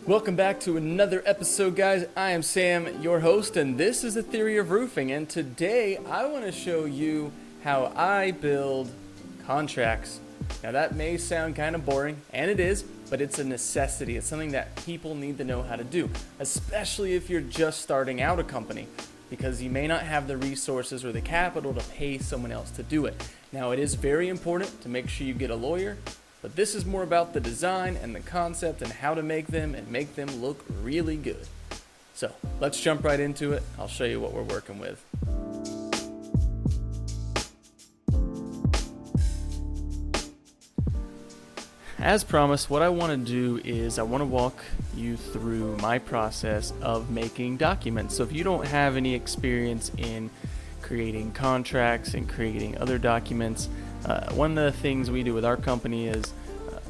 Welcome back to another episode, guys. I am Sam, your host, and this is The Theory of Roofing. And today I want to show you how I build contracts. Now that may sound kind of boring, and it is, but it's a necessity. It's something that people need to know how to do, especially if you're just starting out a company, because you may not have the resources or the capital to pay someone else to do it. Now it is very important to make sure you get a lawyer, but this is more about the design and the concept and how to make them and make them look really good. So let's jump right into it. I'll show you what we're working with. As promised, what I want to do is I want to walk you through my process of making documents. So if you don't have any experience in creating contracts and creating other documents, one of the things we do with our company is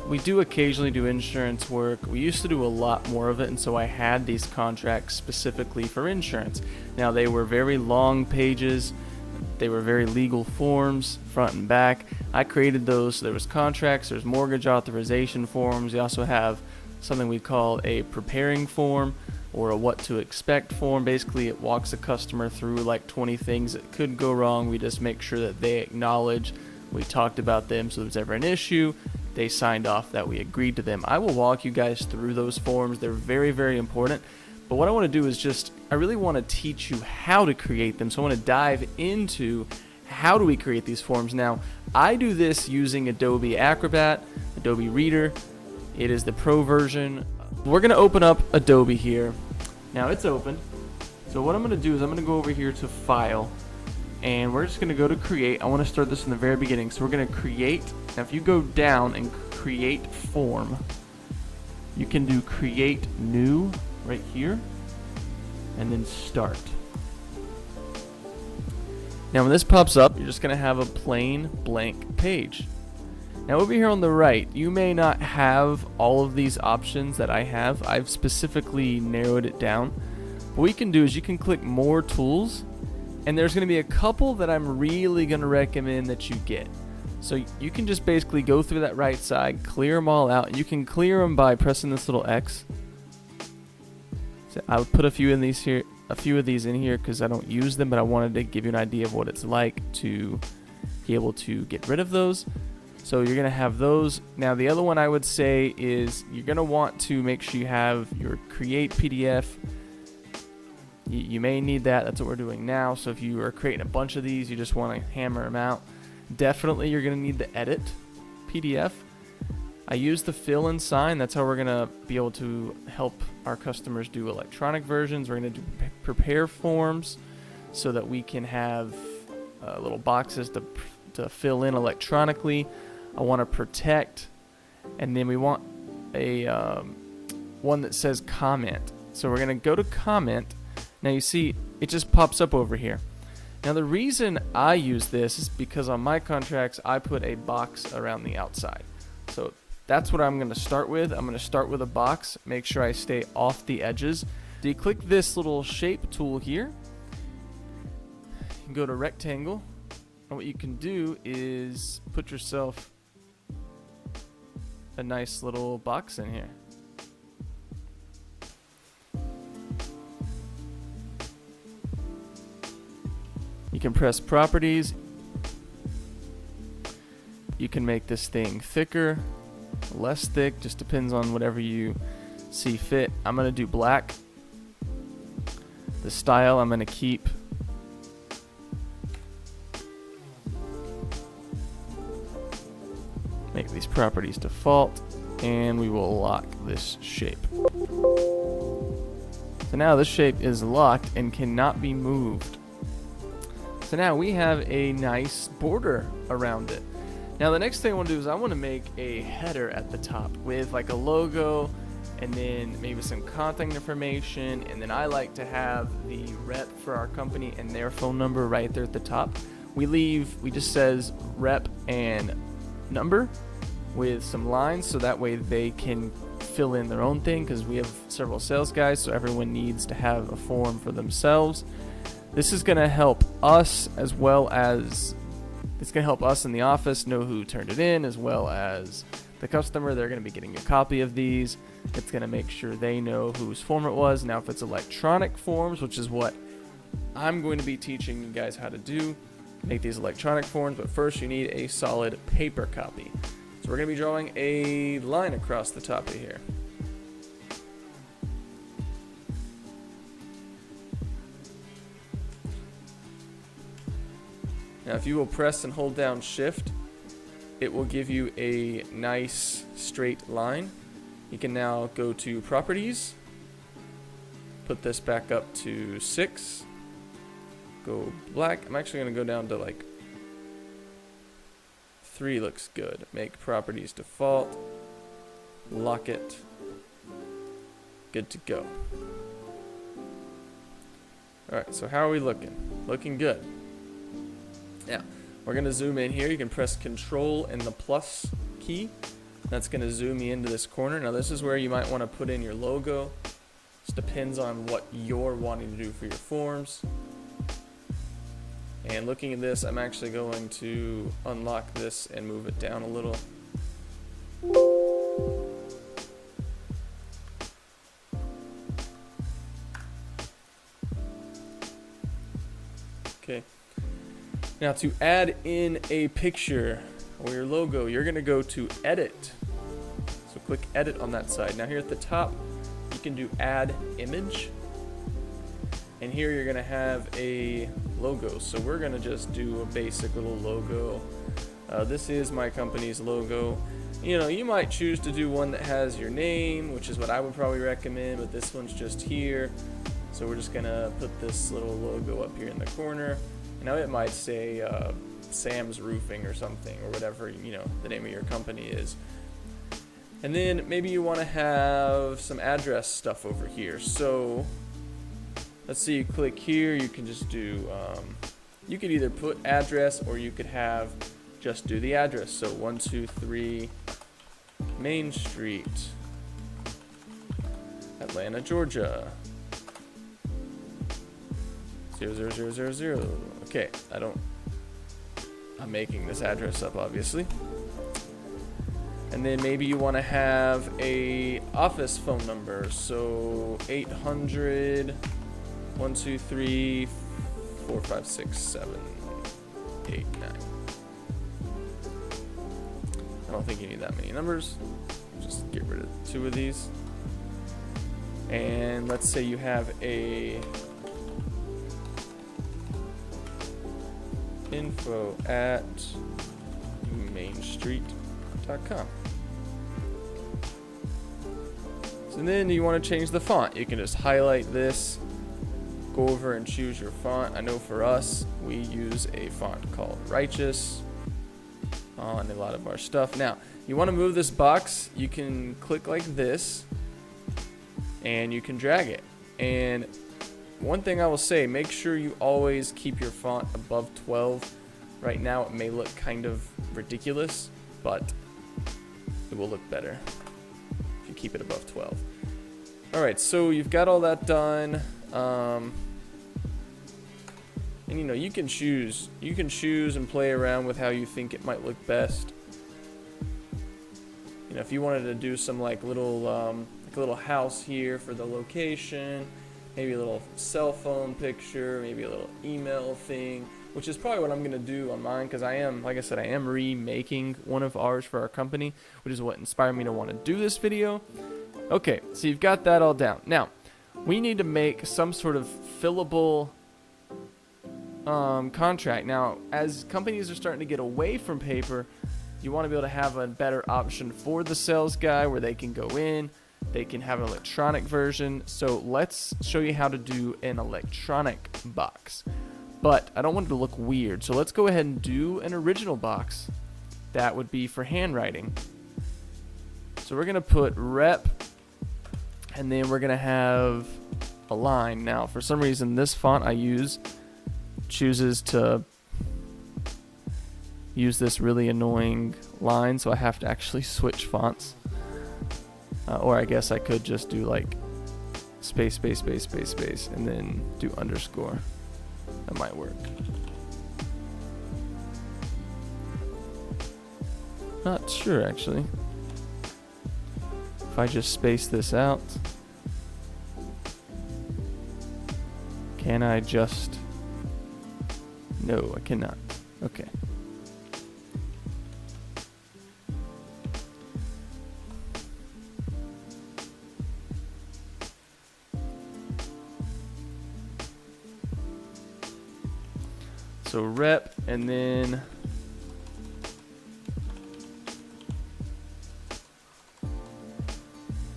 we do occasionally do insurance work. We used to do a lot more of it, and so I had these contracts specifically for insurance. Now they were very long pages. They were very legal forms, front and back. I created those. So there was contracts, there's mortgage authorization forms. We also have something we call a preparing form or a what to expect form. Basically, it walks a customer through like 20 things that could go wrong. We just make sure that they acknowledge we talked about them, so if there's ever an issue, they signed off that we agreed to them. I will walk you guys through those forms. They're very, very important. But what I want to do is I really want to teach you how to create them. So I want to dive into how do we create these forms. Now, I do this using Adobe Acrobat, Adobe Reader. It is the pro version. We're going to open up Adobe here. Now it's open. So what I'm going to do is I'm going to go over here to File, and we're just going to go to Create. I want to start this in the very beginning. So we're going to create. Now if you go down and create form, you can do create new right here and then start. Now when this pops up, you're just going to have a plain blank page. Now over here on the right, you may not have all of these options that I have. I've specifically narrowed it down. What we can do is you can click more tools, and there's going to be a couple that I'm really going to recommend that you get. So you can just basically go through that right side, clear them all out. You can clear them by pressing this little X. So I would put a few of these in here because I don't use them, but I wanted to give you an idea of what it's like to be able to get rid of those. So you're going to have those. Now the other one I would say is you're going to want to make sure you have your create PDF. You may need that. That's what we're doing now. So if you are creating a bunch of these, you just want to hammer them out. Definitely you're going to need the edit PDF. I use the fill and sign. That's how we're going to be able to help our customers do electronic versions. We're going to do prepare forms so that we can have little boxes to fill in electronically. I want to protect, and then we want a one that says comment. So we're going to go to comment. Now you see it just pops up over here. Now the reason I use this is because on my contracts I put a box around the outside. So that's what I'm going to start with. I'm going to start with a box, make sure I stay off the edges. So you click this little shape tool here, you can go to rectangle, and what you can do is put yourself a nice little box in here. You can press properties. You can make this thing thicker, less thick, just depends on whatever you see fit. I'm going to do black. The style I'm going to keep make these properties default, and we will lock this shape. So now this shape is locked and cannot be moved. So now we have a nice border around it. Now the next thing I want to do is I want to make a header at the top with like a logo and then maybe some contact information, and then I like to have the rep for our company and their phone number right there at the top. We just says rep and number with some lines so that way they can fill in their own thing, because we have several sales guys, so everyone needs to have a form for themselves. This is going to help us, as well as it's going to help us in the office know who turned it in, as well as the customer. They're going to be getting a copy of these. It's going to make sure they know whose form it was. Now, if it's electronic forms, which is what I'm going to be teaching you guys how to do, make these electronic forms, but first you need a solid paper copy. So we're going to be drawing a line across the top of here. Now, if you will press and hold down Shift, it will give you a nice straight line. You can now go to Properties, put this back up to 6, go black. I'm actually going to go down to like 3 looks good. Make Properties default, lock it, good to go. Alright, so how are we looking? Looking good. Now, we're going to zoom in here. You can press Control and the plus key. That's going to zoom you into this corner. Now, this is where you might want to put in your logo. This depends on what you're wanting to do for your forms. And looking at this, I'm actually going to unlock this and move it down a little. Okay. Now to add in a picture or your logo, you're going to go to Edit. So click Edit on that side. Now here at the top, you can do Add Image. And here you're going to have a logo. So we're going to just do a basic little logo. This is my company's logo. You know, you might choose to do one that has your name, which is what I would probably recommend, but this one's just here. So we're just going to put this little logo up here in the corner. Now it might say Sam's Roofing or something, or whatever, you know, the name of your company is. And then maybe you want to have some address stuff over here. So let's see, you click here, you can just do, you could either put address or you could have just do the address. So 123 Main Street, Atlanta, Georgia, 00000. Okay, I'm making this address up, obviously. And then maybe you want to have a office phone number. So 800 123 4567 89. I don't think you need that many numbers. Just get rid of 2 of these. And let's say you have a info@mainstreet.com. So then you want to change the font. You can just highlight this, go over and choose your font. I know for us, we use a font called Righteous on a lot of our stuff. Now, you want to move this box, you can click like this, and you can drag it. And one thing I will say, make sure you always keep your font above 12. Right now it may look kind of ridiculous, but it will look better if you keep it above 12. Alright, so you've got all that done. And you know, you can choose and play around with how you think it might look best. You know, if you wanted to do some like little house here for the location, maybe a little cell phone picture, maybe a little email thing, which is probably what I'm going to do on mine, because I am, like I said, I am remaking one of ours for our company, which is what inspired me to want to do this video. Okay, so you've got that all down. Now, we need to make some sort of fillable contract. Now, as companies are starting to get away from paper, you want to be able to have a better option for the sales guy where they can go in, they can have an electronic version. So let's show you how to do an electronic box. But I don't want it to look weird, so let's go ahead and do an original box. That would be for handwriting. So we're going to put rep, and then we're going to have a line. Now, for some reason, this font I use chooses to use this really annoying line, so I have to actually switch fonts. Or I guess I could just do like space, space, space, space, space, and then do underscore. That might work. Not sure, actually. if I just space this out, can I just... No, I cannot. Okay. So rep, and then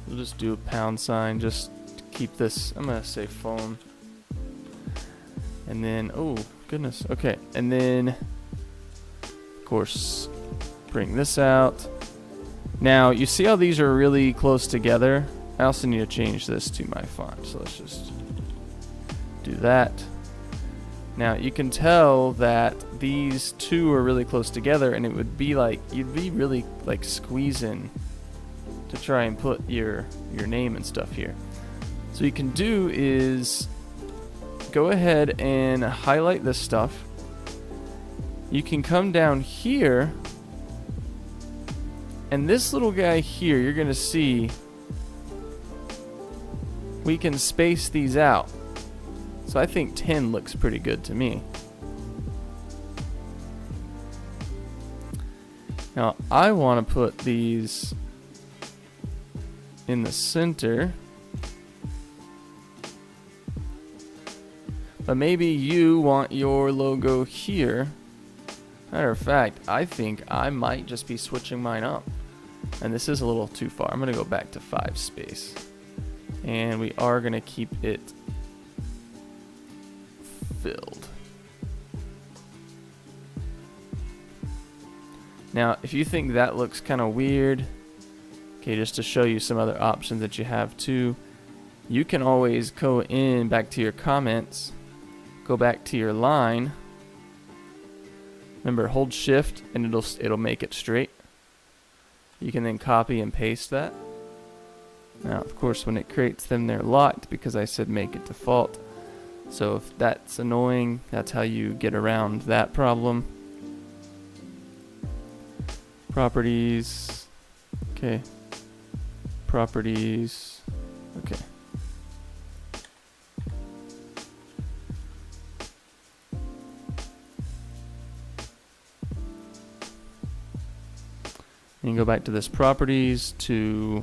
we'll just do a pound sign just to keep this. I'm gonna say phone, and then oh goodness, okay, and then of course bring this out. Now you see how these are really close together. I also need to change this to my font, so let's just do that. Now you can tell that these two are really close together, and it would be like you'd be really like squeezing to try and put your name and stuff here. So you can do is go ahead and highlight this stuff. You can come down here, and this little guy here, you're gonna see we can space these out. So I think 10 looks pretty good to me. Now I want to put these in the center, but maybe you want your logo here. Matter of fact, I think I might just be switching mine up, and this is a little too far. I'm gonna go back to 5 space, and we are gonna keep it filled. Now if you think that looks kind of weird, okay, just to show you some other options that you have too, you can always go in back to your comments, go back to your line, remember hold shift and it'll make it straight. You can then copy and paste that. Now of course when it creates them, they're locked because I said make it default. So if that's annoying, that's how you get around that problem. Properties. Okay. Properties. Okay. You can go back to this properties to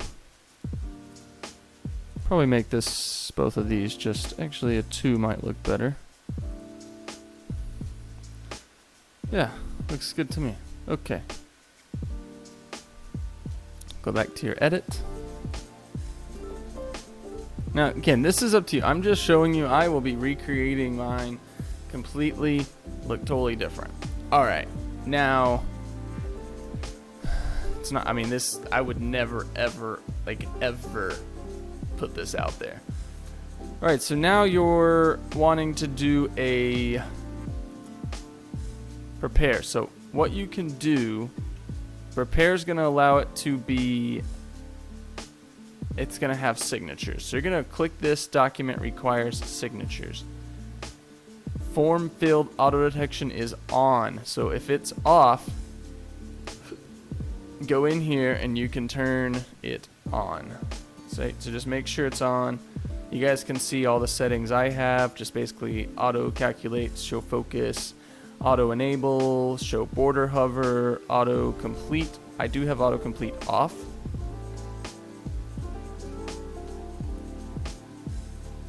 probably make this, both of these, just actually a 2 might look better. Yeah, looks good to me. Okay. Go back to your edit. Now again, this is up to you. I'm just showing you. I will be recreating mine completely, look totally different. Alright, now it's not, I mean this, I would never ever, like ever put this out there. Alright, so now you're wanting to do a prepare. So what you can do, prepare is going to allow it to be, it's going to have signatures. So you're going to click this document requires signatures. Form field auto detection is on. So if it's off, go in here and you can turn it on. So just make sure it's on. You guys can see all the settings I have. Just basically auto calculate, show focus, auto enable, show border hover, auto complete. I do have auto complete off.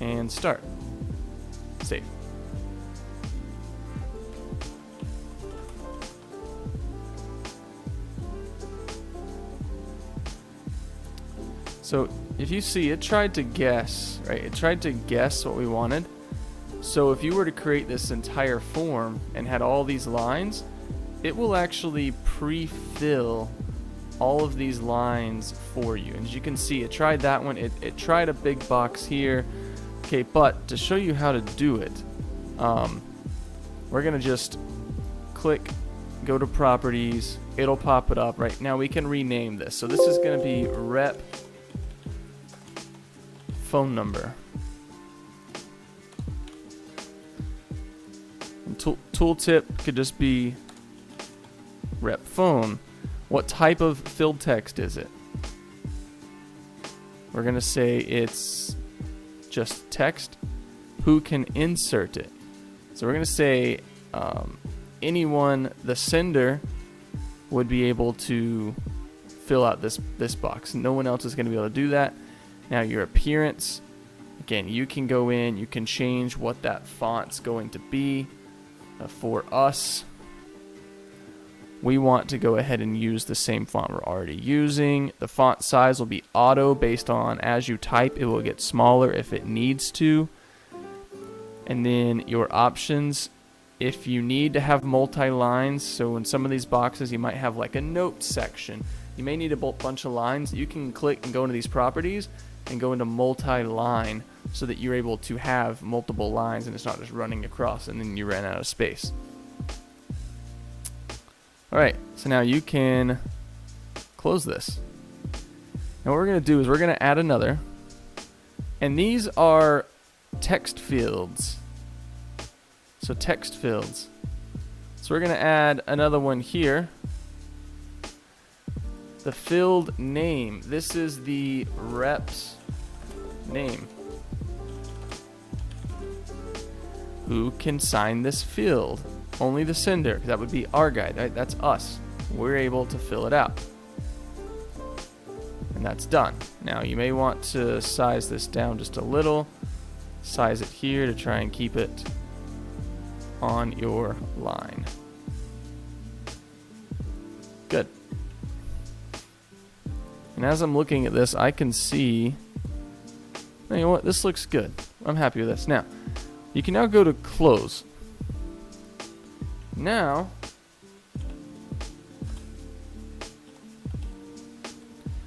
And start. Save. So if you see, it tried to guess, right? It tried to guess what we wanted. So if you were to create this entire form and had all these lines, it will actually pre-fill all of these lines for you. And as you can see, it tried that one. It tried a big box here. Okay, but to show you how to do it, we're gonna just click, go to properties. It'll pop it up. Right now we can rename this. So this is gonna be rep phone number. And tooltip could just be rep phone. What type of filled text is it? We're going to say it's just text. Who can insert it? So we're going to say anyone, the sender, would be able to fill out this box. No one else is going to be able to do that. Now your appearance, again, you can go in, you can change what that font's going to be. For us, we want to go ahead and use the same font we're already using. The font size will be auto based on as you type, it will get smaller if it needs to. And then your options, if you need to have multi-lines, so in some of these boxes you might have like a note section. You may need a bunch of lines. You can click and go into these properties and go into multi-line so that you're able to have multiple lines and it's not just running across and then you ran out of space. Alright, so now you can close this. Now what we're going to do is we're going to add another. And these are text fields. So text fields. So we're going to add another one here. The field name. This is the rep's name. Who can sign this field? Only the sender, because that would be our guy. That's us. We're able to fill it out. And that's done. Now you may want to size this down just a little. Size it here to try and keep it on your line. Good. And as I'm looking at this, I can see, you know what, this looks good. I'm happy with this. Now, you can now go to close. Now,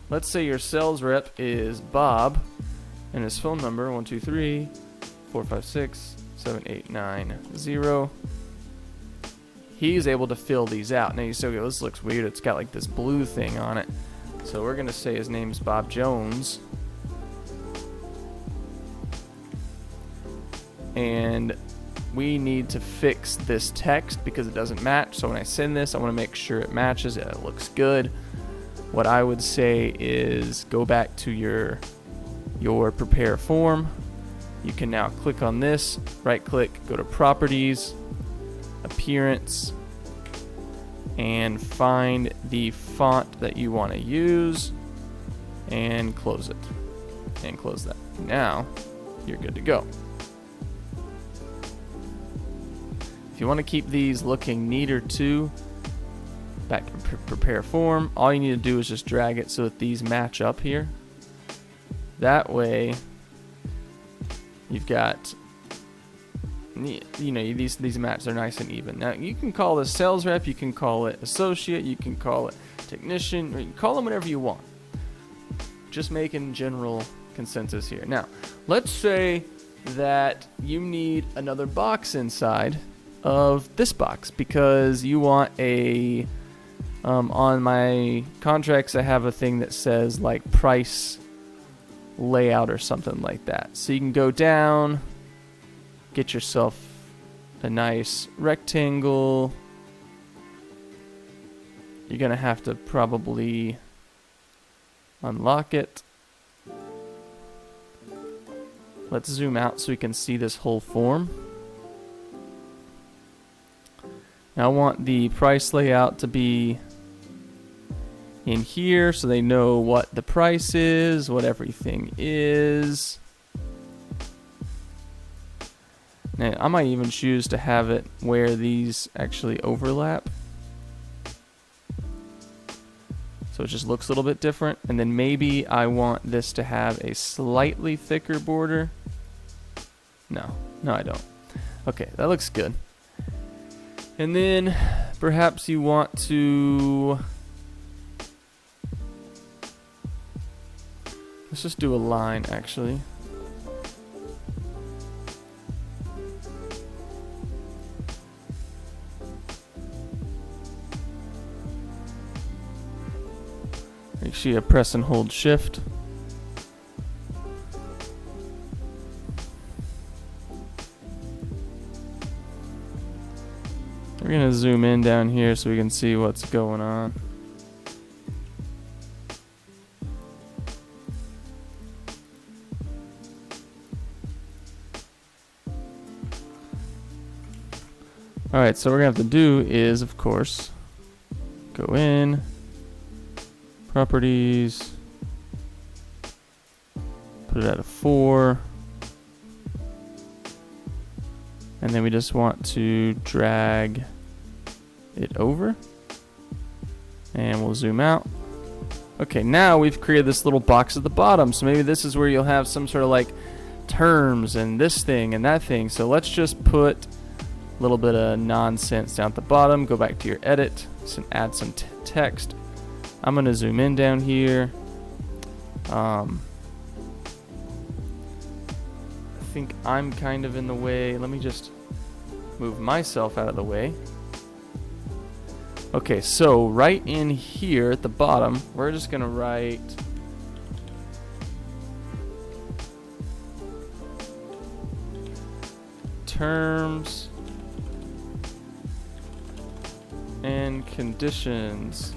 let's say your sales rep is Bob, and his phone number 123-456-7890. He's able to fill these out. Now you still go, this looks weird. It's got like this blue thing on it. So we're gonna say his name's Bob Jones. And we need to fix this text because it doesn't match. So when I send this, I want to make sure it matches, it looks good. What I would say is go back to your prepare form. You can now click on this, right click, go to properties, appearance, and find the font that you want to use and close it. And close that. Now you're good to go. If you want to keep these looking neater too, back to prepare form, all you need to do is just drag it so that these match up here. That way you've got, you know, these matches are nice and even. Now you can call this sales rep, you can call it associate, you can call it technician, or you can call them whatever you want. Just making general consensus here. Now let's say that you need another box inside of this box because you want a on my contracts I have a thing that says like price layout or something like that. So you can go down, get yourself a nice rectangle. You're gonna have to probably unlock it. Let's zoom out so we can see this whole form. Now I want the price layout to be in here so they know what the price is, what everything is. Now I might even choose to have it where these actually overlap. So it just looks a little bit different. And then maybe I want this to have a slightly thicker border. No, I don't. Okay, that looks good. And then perhaps you want to, let's just do a line actually. Make sure you press and hold shift. We're gonna zoom in down here so we can see what's going on. Alright, so what we're going to have to do is, of course, go in, properties, put it at a 4, and then we just want to drag it over, and we'll zoom out. Okay, now we've created this little box at the bottom, so maybe this is where you'll have some sort of like terms and this thing and that thing. So let's just put a little bit of nonsense down at the bottom. Go back to your edit and add some text. I'm going to zoom in down here. I think I'm kind of in the way. Let me just move myself out of the way. Okay, so right in here at the bottom, we're just going to write terms and conditions.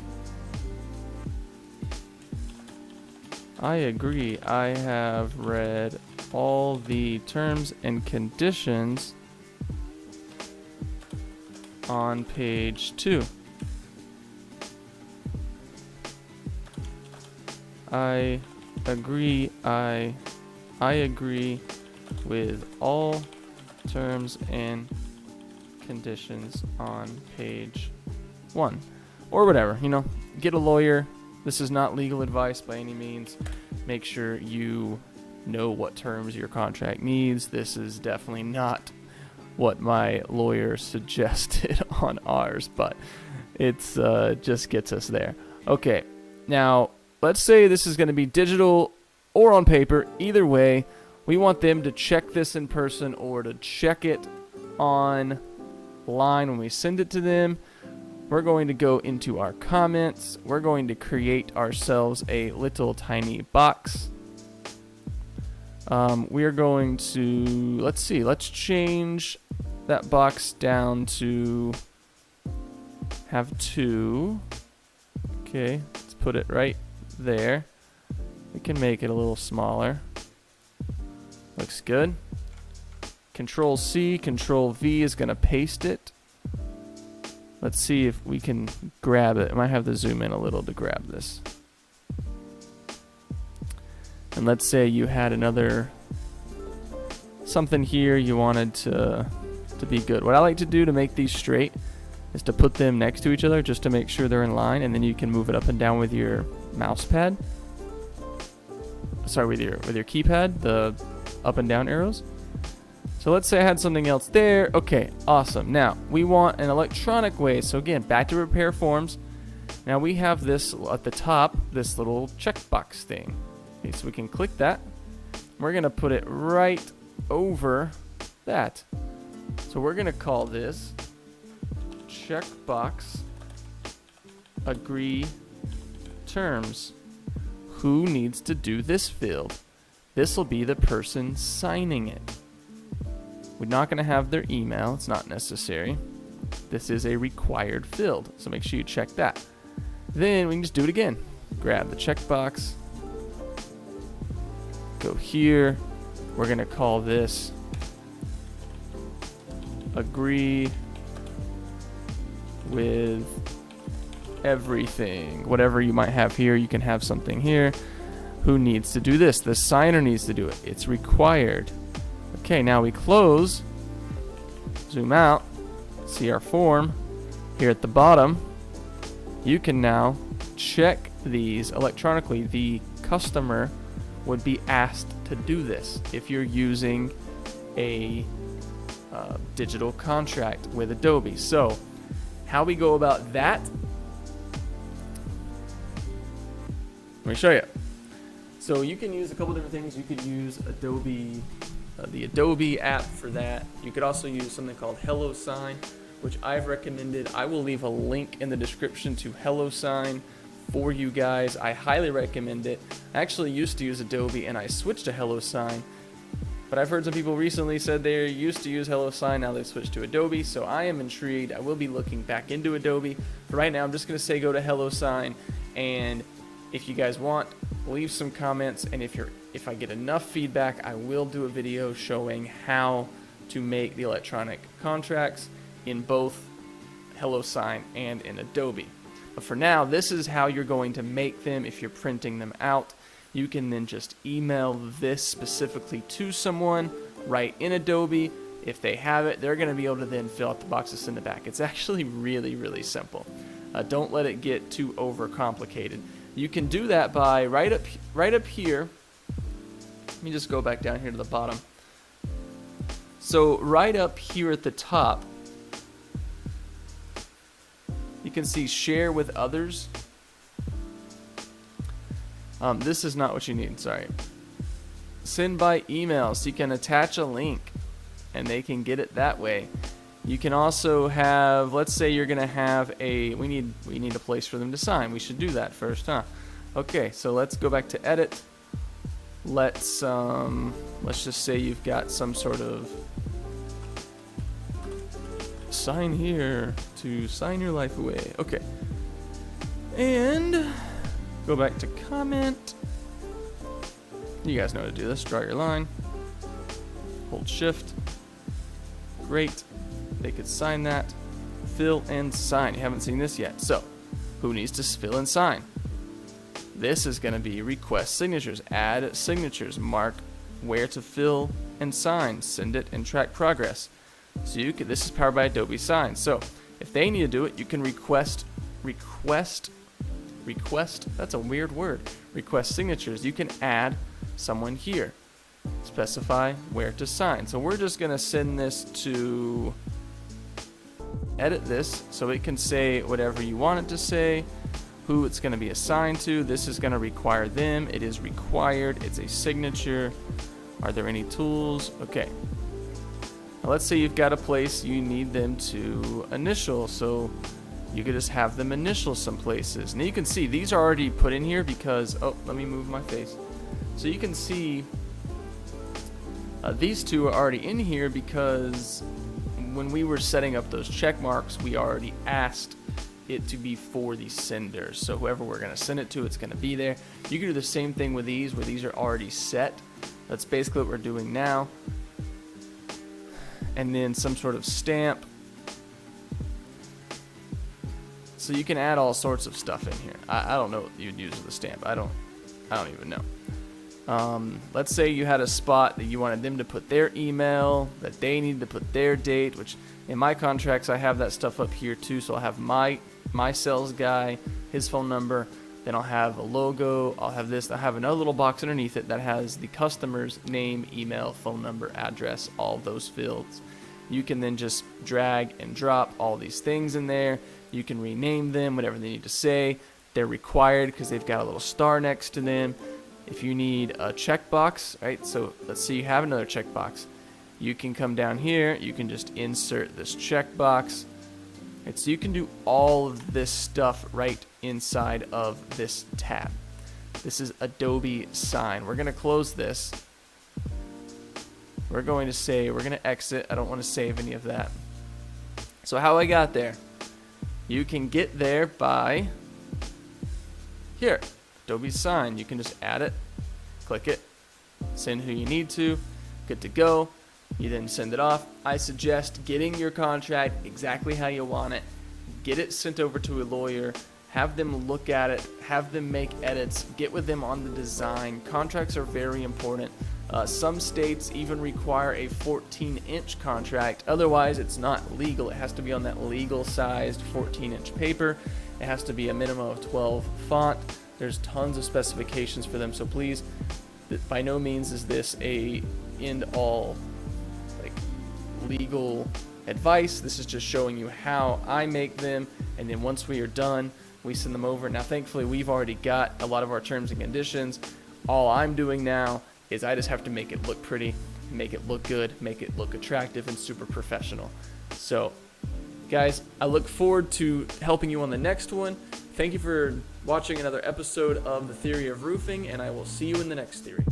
I agree. I have read all the terms and conditions on page 2. I agree. I agree with all terms and conditions on page 1, or whatever. You know, get a lawyer. This is not legal advice by any means. Make sure you know what terms your contract needs. This is definitely not what my lawyer suggested on ours, but it's just gets us there. Okay, now let's say this is going to be digital or on paper. Either way, we want them to check this in person or to check it online when we send it to them. We're going to go into our comments. We're going to create ourselves a little tiny box. We are going to, let's change that box down to have 2. Okay, let's put it right there. We can make it a little smaller. Looks good. Control C, Control V is going to paste it. Let's see if we can grab it. I might have to zoom in a little to grab this. And let's say you had another something here you wanted to be good. What I like to do to make these straight is to put them next to each other just to make sure they're in line, and then you can move it up and down with your mouse pad. Sorry, with your keypad, the up and down arrows. So let's say I had something else there. Okay, awesome. Now we want an electronic way. So again, back to repair forms. Now we have this at the top, this little checkbox thing. Okay, so we can click that. We're gonna put it right over that. So we're gonna call this checkbox agree terms. Who needs to do this field? This will be the person signing it. We're not going to have their email. It's not necessary. This is a required field, so make sure you check that. Then we can just do it again. Grab the checkbox. Go here. We're going to call this agree with everything. Whatever you might have here, you can have something here. Who needs to do this? The signer needs to do it. It's required. Okay, now we close. Zoom out. See our form. Here at the bottom, you can now check these electronically. The customer would be asked to do this if you're using a digital contract with Adobe. So, how we go about that? Let me show you. So you can use a couple different things. You could use Adobe, the Adobe app for that. You could also use something called HelloSign, which I've recommended. I will leave a link in the description to HelloSign for you guys. I highly recommend it. I actually used to use Adobe and I switched to HelloSign, but I've heard some people recently said they used to use HelloSign, now they've switched to Adobe, so I am intrigued. I will be looking back into Adobe. For right now, I'm just going to say go to HelloSign, and if you guys want, leave some comments, and if I get enough feedback, I will do a video showing how to make the electronic contracts in both HelloSign and in Adobe. But for now, this is how you're going to make them if you're printing them out. You can then just email this specifically to someone right in Adobe. If they have it, they're going to be able to then fill out the boxes, send it back. It's actually really, really simple. Don't let it get too overcomplicated. You can do that by right up here. Let me just go back down here to the bottom. So right up here at the top, you can see share with others. This is not what you need, sorry. Send by email, so you can attach a link and they can get it that way. You can also have, let's say you're gonna have we need a place for them to sign. We should do that first, huh? Okay, so let's go back to edit. Let's just say you've got some sort of sign here to sign your life away. Okay. And go back to comment. You guys know how to do this. Draw your line. Hold shift. Great. They could sign that. Fill and sign. You haven't seen this yet. So, who needs to fill and sign? This is going to be request signatures. Add signatures. Mark where to fill and sign. Send it and track progress. So this is powered by Adobe Sign. So if they need to do it, you can request, that's a weird word. Request signatures. You can add someone here. Specify where to sign. So we're just going to send this to edit this so it can say whatever you want it to say, who it's going to be assigned to. This is going to require them. It is required. It's a signature. Are there any tools? Okay. Now let's say you've got a place you need them to initial, so you could just have them initial some places. Now you can see these are already put in here because, let me move my face. So you can see these two are already in here because when we were setting up those check marks, we already asked it to be for the senders. So whoever we're going to send it to, it's going to be there. You can do the same thing with these where these are already set. That's basically what we're doing now. And then some sort of stamp. So you can add all sorts of stuff in here. I don't know what you'd use with a stamp. I don't even know. Let's say you had a spot that you wanted them to put their email, that they need to put their date, which in my contracts I have that stuff up here too. So I'll have my sales guy, his phone number, then I'll have a logo, I'll have this, I have another little box underneath it that has the customer's name, email, phone number, address, all of those fields. You can then just drag and drop all these things in there. You can rename them, whatever they need to say. They're required because they've got a little star next to them. If you need a checkbox, right? So let's say you have another checkbox. You can come down here, you can just insert this checkbox. Right, so you can do all of this stuff right inside of this tab. This is Adobe Sign. We're going to close this. We're going to exit. I don't want to save any of that. So how I got there. You can get there by here, Adobe Sign. You can just add it, click it, send who you need to, good to go. You then send it off. I suggest getting your contract exactly how you want it. Get it sent over to a lawyer. Have them look at it. Have them make edits. Get with them on the design. Contracts are very important. Some states even require a 14-inch contract. Otherwise, it's not legal. It has to be on that legal-sized 14-inch paper. It has to be a minimum of 12 font. There's tons of specifications for them. So please, by no means is this a end-all legal advice. This is just showing you how I make them, and then once we are done, we send them over. Now thankfully we've already got a lot of our terms and conditions. All I'm doing now is I just have to make it look pretty, make it look good, make it look attractive and super professional. So guys, I look forward to helping you on the next one. Thank you for watching another episode of The Theory of Roofing, and I will see you in the next theory.